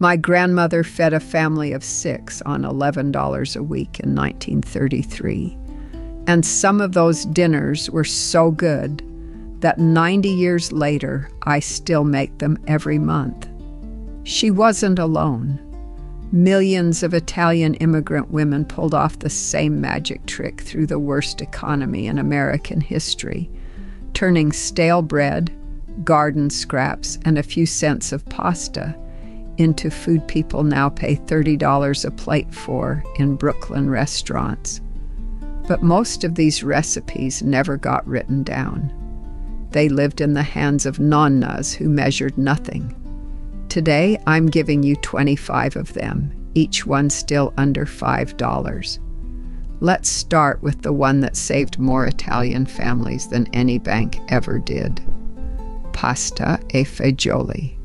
My grandmother fed a family of 6 on $11 a week in 1933. And some of those dinners were so good that 90 years later, I still make them every month. She wasn't alone. Millions of Italian immigrant women pulled off the same magic trick through the worst economy in American history, turning stale bread, garden scraps, and a few cents of pasta into food people now pay $30 a plate for in Brooklyn restaurants. But most of these recipes never got written down. They lived in the hands of Nonnas who measured nothing. Today, I'm giving you 25 of them, each one still under $5. Let's start with the one that saved more Italian families than any bank ever did. Pasta e fagioli.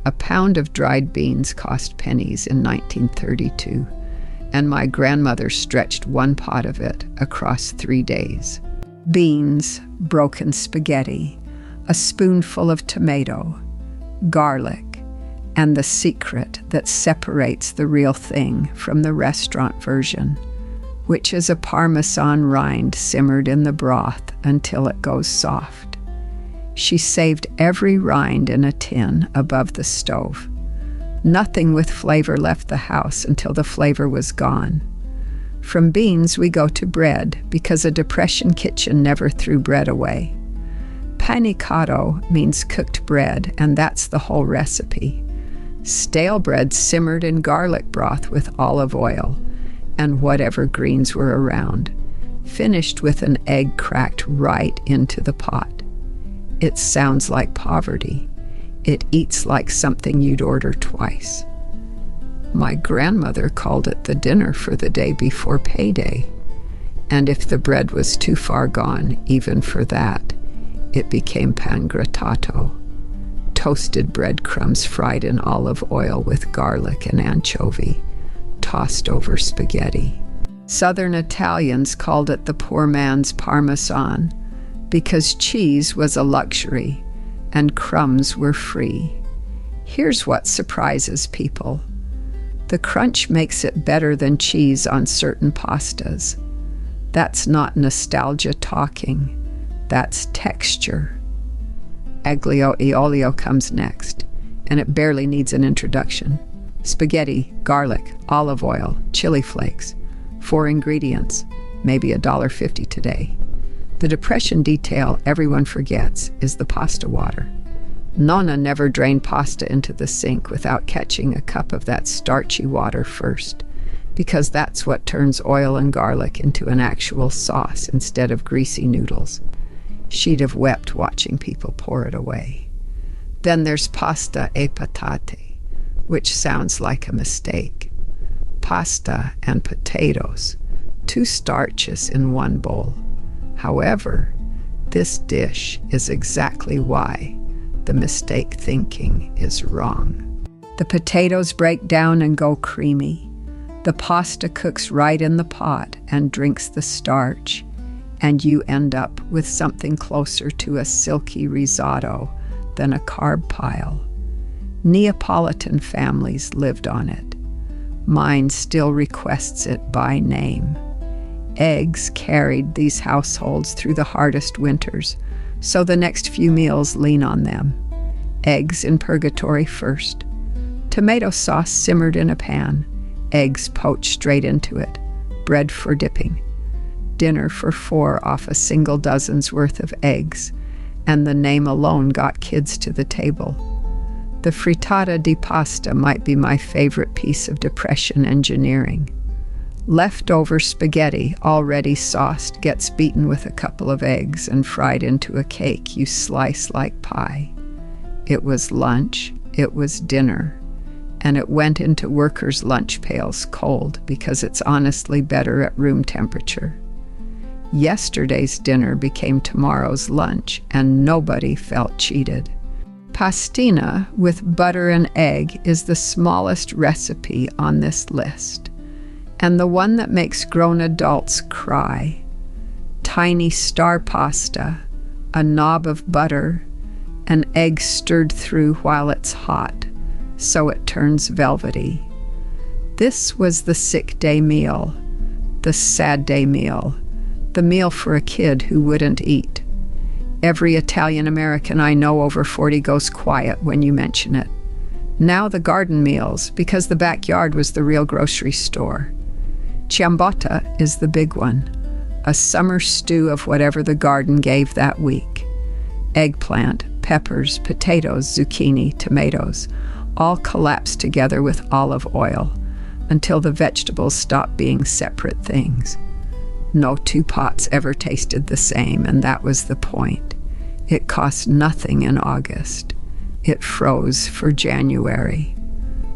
A pound of dried beans cost pennies in 1932, and my grandmother stretched one pot of it across 3 days. Beans, broken spaghetti, a spoonful of tomato, garlic, and the secret that separates the real thing from the restaurant version, which is a Parmesan rind simmered in the broth until it goes soft. She saved every rind in a tin above the stove. Nothing with flavor left the house until the flavor was gone. From beans, we go to bread because a Depression kitchen never threw bread away. Panicato means cooked bread, and that's the whole recipe. Stale bread simmered in garlic broth with olive oil and whatever greens were around, finished with an egg cracked right into the pot. It sounds like poverty. It eats like something you'd order twice. My grandmother called it the dinner for the day before payday. And if the bread was too far gone, even for that, it became pangrattato. Toasted breadcrumbs fried in olive oil with garlic and anchovy, tossed over spaghetti. Southern Italians called it the poor man's Parmesan, because cheese was a luxury and crumbs were free. Here's what surprises people. The crunch makes it better than cheese on certain pastas. That's not nostalgia talking, that's texture. Aglio e olio comes next, and it barely needs an introduction. Spaghetti, garlic, olive oil, chili flakes. 4 ingredients, maybe $1.50 today. The Depression detail everyone forgets is the pasta water. Nonna never drained pasta into the sink without catching a cup of that starchy water first, because that's what turns oil and garlic into an actual sauce instead of greasy noodles. She'd have wept watching people pour it away. Then there's pasta e patate, which sounds like a mistake. Pasta and potatoes, 2 starches in one bowl. However, this dish is exactly why the mistake thinking is wrong. The potatoes break down and go creamy. The pasta cooks right in the pot and drinks the starch, and you end up with something closer to a silky risotto than a carb pile. Neapolitan families lived on it. Mine still requests it by name. Eggs carried these households through the hardest winters, so the next few meals lean on them. Eggs in purgatory first. Tomato sauce simmered in a pan. Eggs poached straight into it. Bread for dipping. Dinner for 4 off a single dozen's worth of eggs, and the name alone got kids to the table. The frittata di pasta might be my favorite piece of Depression engineering. Leftover spaghetti, already sauced, gets beaten with a couple of eggs and fried into a cake you slice like pie. It was lunch, it was dinner, and it went into workers' lunch pails cold because it's honestly better at room temperature. Yesterday's dinner became tomorrow's lunch, and nobody felt cheated. Pastina with butter and egg is the smallest recipe on this list, and the one that makes grown adults cry. Tiny star pasta, a knob of butter, an egg stirred through while it's hot, so it turns velvety. This was the sick day meal, the sad day meal, the meal for a kid who wouldn't eat. Every Italian American I know over 40 goes quiet when you mention it. Now the garden meals, because the backyard was the real grocery store. Ciabatta is the big one, a summer stew of whatever the garden gave that week. Eggplant, peppers, potatoes, zucchini, tomatoes, all collapsed together with olive oil until the vegetables stopped being separate things. No two pots ever tasted the same, and that was the point. It cost nothing in August. It froze for January.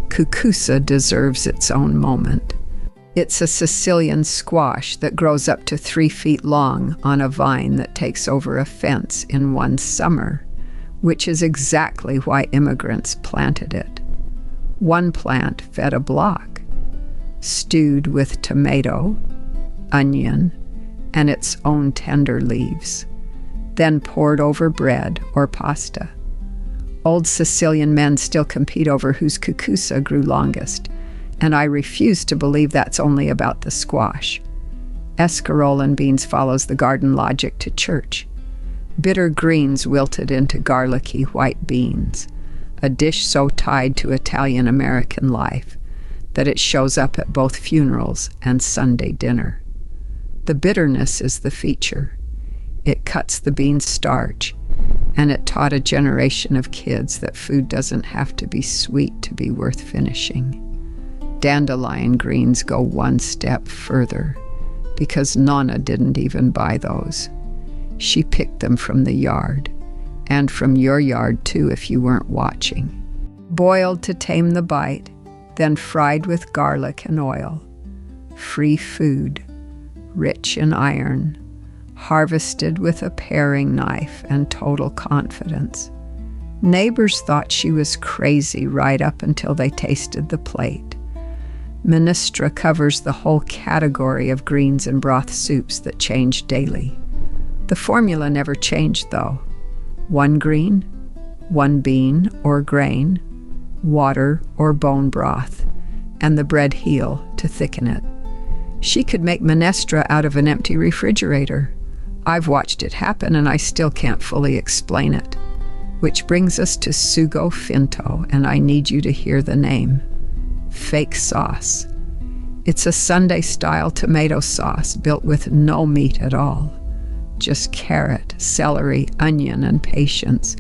Cucusa deserves its own moment. It's a Sicilian squash that grows up to 3 feet long on a vine that takes over a fence in one summer, which is exactly why immigrants planted it. One plant fed a block, stewed with tomato, onion, and its own tender leaves, then poured over bread or pasta. Old Sicilian men still compete over whose cucusa grew longest, and I refuse to believe that's only about the squash. Escarola beans follows the garden logic to church. Bitter greens wilted into garlicky white beans, a dish so tied to Italian-American life that it shows up at both funerals and Sunday dinner. The bitterness is the feature. It cuts the bean's starch, and it taught a generation of kids that food doesn't have to be sweet to be worth finishing. Dandelion greens go one step further, because Nonna didn't even buy those. She picked them from the yard, and from your yard too if you weren't watching. Boiled to tame the bite, then fried with garlic and oil. Free food, rich in iron, harvested with a paring knife and total confidence. Neighbors thought she was crazy right up until they tasted the plate. Minestra covers the whole category of greens and broth soups that change daily. The formula never changed, though. 1 green, 1 bean or grain, water or bone broth, and the bread heel to thicken it. She could make minestra out of an empty refrigerator. I've watched it happen, and I still can't fully explain it. Which brings us to sugo finto, and I need you to hear the name. Fake sauce. It's a Sunday-style tomato sauce built with no meat at all. Just carrot, celery, onion, and patience.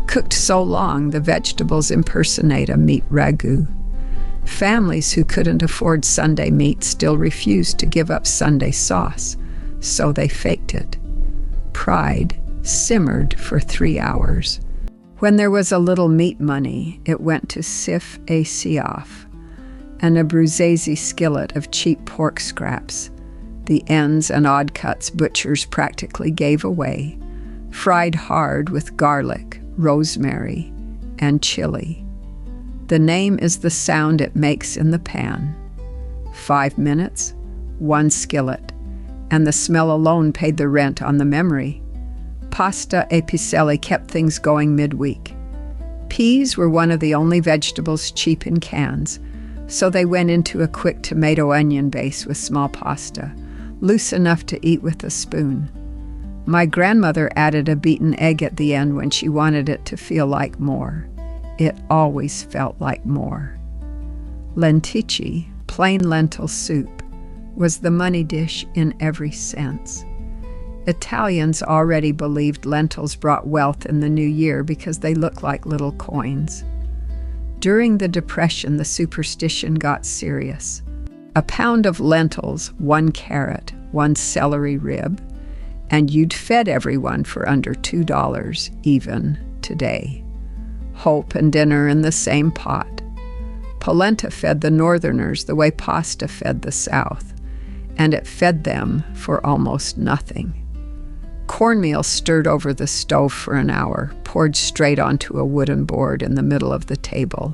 Cooked so long, the vegetables impersonate a meat ragu. Families who couldn't afford Sunday meat still refused to give up Sunday sauce, so they faked it. Pride simmered for 3 hours. When there was a little meat money, it went to sif a siaf, an abruzzese skillet of cheap pork scraps. The ends and odd cuts butchers practically gave away, fried hard with garlic, rosemary, and chili. The name is the sound it makes in the pan. 5 minutes, 1 skillet, and the smell alone paid the rent on the memory. Pasta e piselli kept things going midweek. Peas were one of the only vegetables cheap in cans, so they went into a quick tomato-onion base with small pasta, loose enough to eat with a spoon. My grandmother added a beaten egg at the end when she wanted it to feel like more. It always felt like more. Lenticchie, plain lentil soup, was the money dish in every sense. Italians already believed lentils brought wealth in the new year because they look like little coins. During the Depression, the superstition got serious. A pound of lentils, 1 carrot, 1 celery rib, and you'd fed everyone for under $2 even today. Hope and dinner in the same pot. Polenta fed the Northerners the way pasta fed the South, and it fed them for almost nothing. Cornmeal stirred over the stove for an hour, poured straight onto a wooden board in the middle of the table.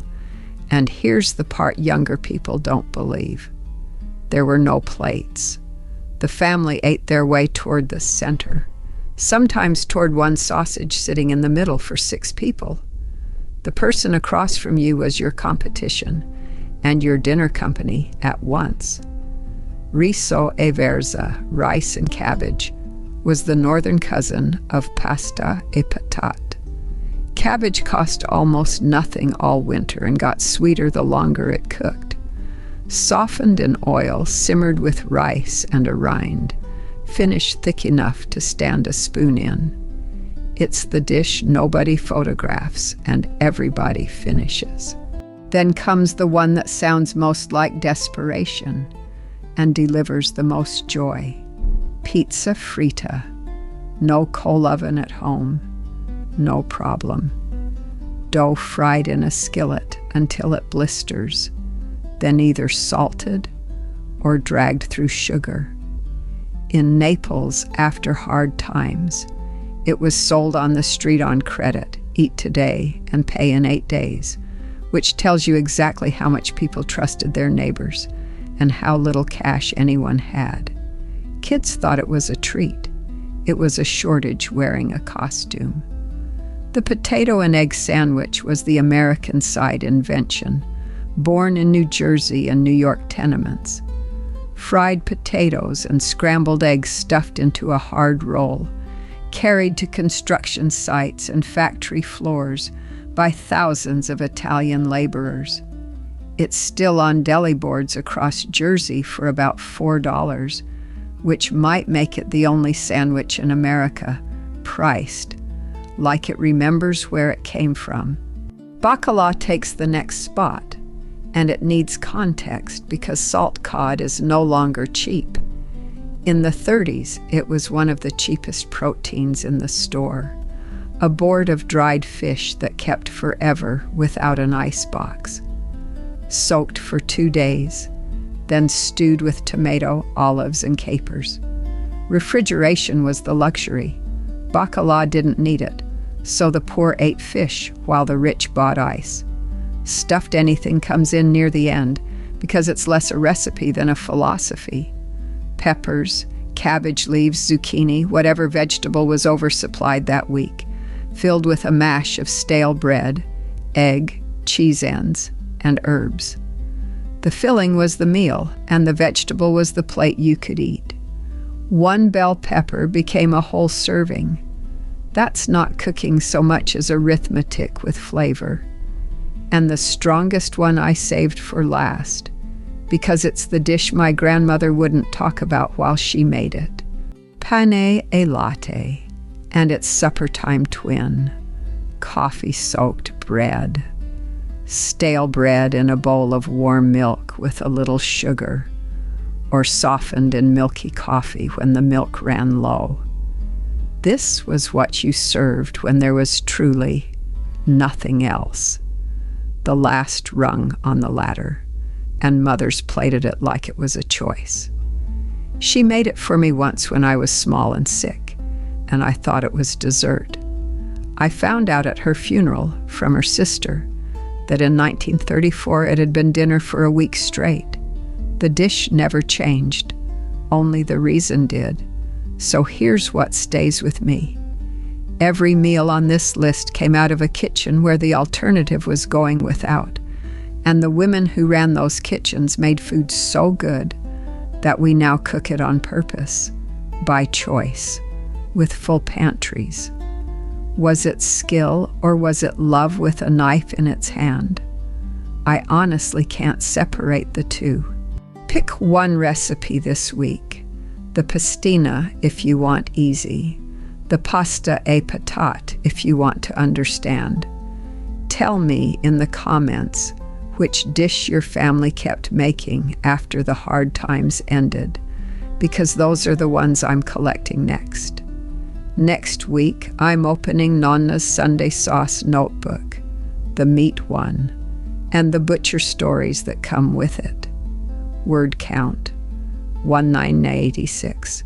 And here's the part younger people don't believe. There were no plates. The family ate their way toward the center, sometimes toward one sausage sitting in the middle for 6 people. The person across from you was your competition and your dinner company at once. Riso e verza, rice and cabbage, was the northern cousin of pasta e patate. Cabbage cost almost nothing all winter and got sweeter the longer it cooked. Softened in oil, simmered with rice and a rind, finished thick enough to stand a spoon in. It's the dish nobody photographs and everybody finishes. Then comes the one that sounds most like desperation and delivers the most joy. Pizza fritta. No coal oven at home. No problem. Dough fried in a skillet until it blisters, then either salted or dragged through sugar. In Naples, after hard times, it was sold on the street on credit, eat today and pay in 8 days, which tells you exactly how much people trusted their neighbors and how little cash anyone had. Kids thought it was a treat. It was a shortage wearing a costume. The potato and egg sandwich was the American side invention, born in New Jersey and New York tenements. Fried potatoes and scrambled eggs stuffed into a hard roll, carried to construction sites and factory floors by thousands of Italian laborers. It's still on deli boards across Jersey for about $4, which might make it the only sandwich in America priced like it remembers where it came from. Bacala takes the next spot, and it needs context because salt cod is no longer cheap. In the 30s, it was one of the cheapest proteins in the store, a board of dried fish that kept forever without an icebox. Soaked for 2 days, then stewed with tomato, olives, and capers. Refrigeration was the luxury. Bacala didn't need it, so the poor ate fish while the rich bought ice. Stuffed anything comes in near the end because it's less a recipe than a philosophy. Peppers, cabbage leaves, zucchini, whatever vegetable was oversupplied that week, filled with a mash of stale bread, egg, cheese ends, and herbs. The filling was the meal, and the vegetable was the plate you could eat. 1 bell pepper became a whole serving. That's not cooking so much as arithmetic with flavor. And the strongest one I saved for last, because it's the dish my grandmother wouldn't talk about while she made it. Pane e latte, and its supper time twin, coffee-soaked bread. Stale bread in a bowl of warm milk with a little sugar, or softened in milky coffee when the milk ran low. This was what you served when there was truly nothing else. The last rung on the ladder, and mothers plated it like it was a choice. She made it for me once when I was small and sick, and I thought it was dessert. I found out at her funeral from her sister that in 1934 it had been dinner for a week straight. The dish never changed, only the reason did. So here's what stays with me. Every meal on this list came out of a kitchen where the alternative was going without, and the women who ran those kitchens made food so good that we now cook it on purpose, by choice, with full pantries. Was it skill or was it love with a knife in its hand? I honestly can't separate the two. Pick one recipe this week. The pastina if you want easy. The pasta e patate if you want to understand. Tell me in the comments which dish your family kept making after the hard times ended, because those are the ones I'm collecting next. Next week, I'm opening Nonna's Sunday Sauce Notebook, the meat one, and the butcher stories that come with it. Word count, 1986.